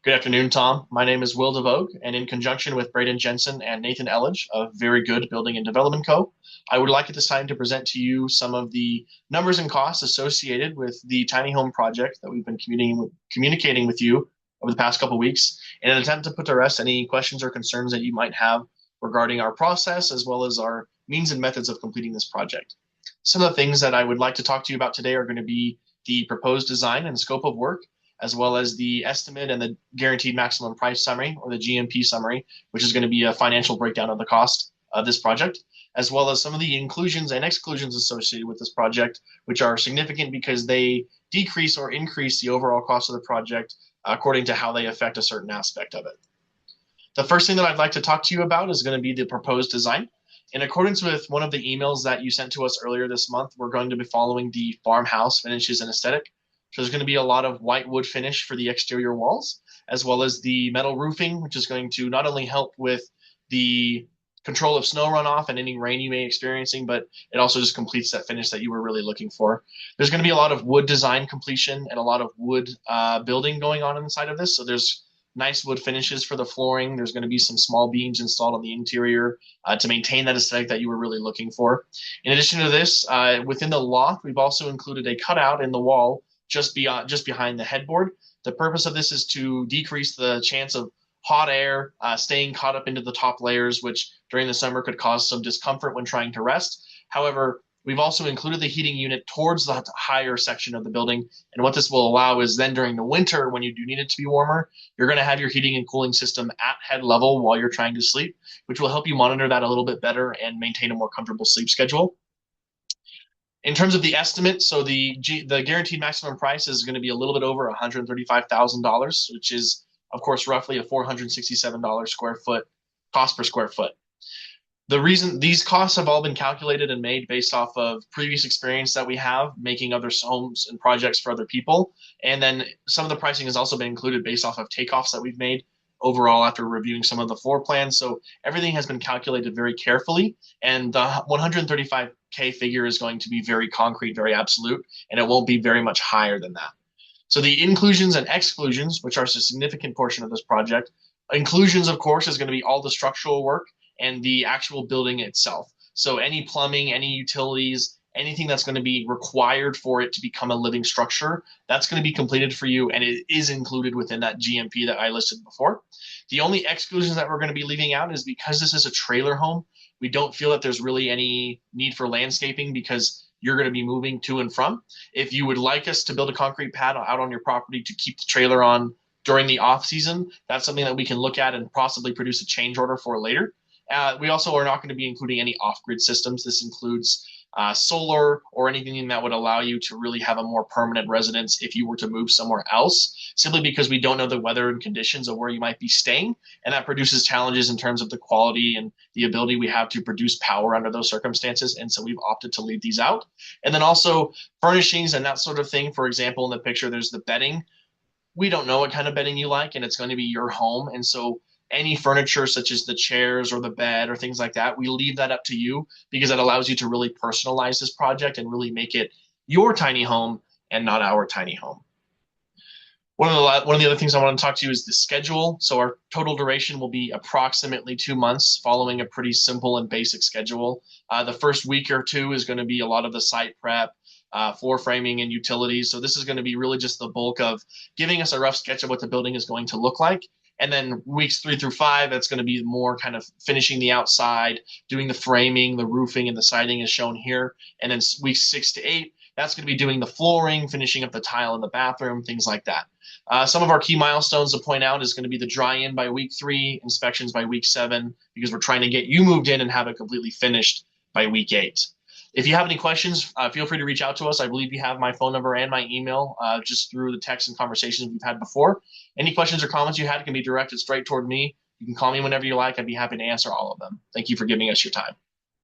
Good afternoon, Tom. My name is Will DeVogue, and in conjunction with Braden Jensen and Nathan Elledge of Very Good Building and Development Co., I would like at this time to present to you some of the numbers and costs associated with the tiny home project that we've been communicating with you over the past couple of weeks in an attempt to put to rest any questions or concerns that you might have regarding our process as well as our means and methods of completing this project. Some of the things that I would like to talk to you about today are going to be the proposed design and scope of work, as well as the estimate and the guaranteed maximum price summary, or the GMP summary, which is going to be a financial breakdown of the cost of this project, as well as some of the inclusions and exclusions associated with this project, which are significant because they decrease or increase the overall cost of the project according to how they affect a certain aspect of it. The first thing that I'd like to talk to you about is going to be the proposed design. In accordance with one of the emails that you sent to us earlier this month, we're going to be following the farmhouse finishes and aesthetic. So there's going to be a lot of white wood finish for the exterior walls, as well as the metal roofing, which is going to not only help with the control of snow runoff and any rain you may be experiencing, but it also just completes that finish that you were really looking for. There's going to be a lot of wood design completion and a lot of wood building going on inside of this. So there's nice wood finishes for the flooring. There's going to be some small beams installed on the interior to maintain that aesthetic that you were really looking for. In addition to this, within the loft, we've also included a cutout in the wall just behind the headboard. The purpose of this is to decrease the chance of hot air staying caught up into the top layers, which during the summer could cause some discomfort when trying to rest. However, we've also included the heating unit towards the higher section of the building. And what this will allow is then during the winter, when you do need it to be warmer, you're going to have your heating and cooling system at head level while you're trying to sleep, which will help you monitor that a little bit better and maintain a more comfortable sleep schedule. In terms of the estimate, so the guaranteed maximum price is going to be a little bit over $135,000, which is, of course, roughly a $467 square foot cost per square foot. The reason these costs have all been calculated and made based off of previous experience that we have making other homes and projects for other people. And then some of the pricing has also been included based off of takeoffs that we've made overall after reviewing some of the floor plans. So everything has been calculated very carefully, and the 135K figure is going to be very concrete, very absolute, and it won't be very much higher than that. So the inclusions and exclusions, which are a significant portion of this project, inclusions, of course, is going to be all the structural work and the actual building itself. So any plumbing, any utilities, anything that's going to be required for it to become a living structure, that's going to be completed for you, and it is included within that GMP that I listed before. The only exclusions that we're going to be leaving out is because this is a trailer home, we don't feel that there's really any need for landscaping because you're going to be moving to and from. If you would like us to build a concrete pad out on your property to keep the trailer on during the off season, that's something that we can look at and possibly produce a change order for later. We also are not going to be including any off-grid systems. This includes solar or anything that would allow you to really have a more permanent residence if you were to move somewhere else, simply because we don't know the weather and conditions of where you might be staying, and that produces challenges in terms of the quality and the ability we have to produce power under those circumstances, and so we've opted to leave these out. And then also furnishings and that sort of thing. For example, in the picture, there's the bedding. We don't know what kind of bedding you like, and it's going to be your home, and so any furniture such as the chairs or the bed or things like that, we leave that up to you because that allows you to really personalize this project and really make it your tiny home and not our tiny home. One of the other things I want to talk to you is the schedule. So our total duration will be approximately 2 months, following a pretty simple and basic schedule. The first week or two is going to be a lot of the site prep, floor framing and utilities. So this is going to be really just the bulk of giving us a rough sketch of what the building is going to look like. And then weeks 3 through 5, that's going to be more kind of finishing the outside, doing the framing, the roofing, and the siding is shown here. And then weeks 6 to 8, that's going to be doing the flooring, finishing up the tile in the bathroom, things like that. Some of our key milestones to point out is going to be the dry-in by week 3, inspections by week 7, because we're trying to get you moved in and have it completely finished by week 8. If you have any questions, feel free to reach out to us. I believe you have my phone number and my email just through the text and conversations we've had before. Any questions or comments you had can be directed straight toward me. You can call me whenever you like. I'd be happy to answer all of them. Thank you for giving us your time.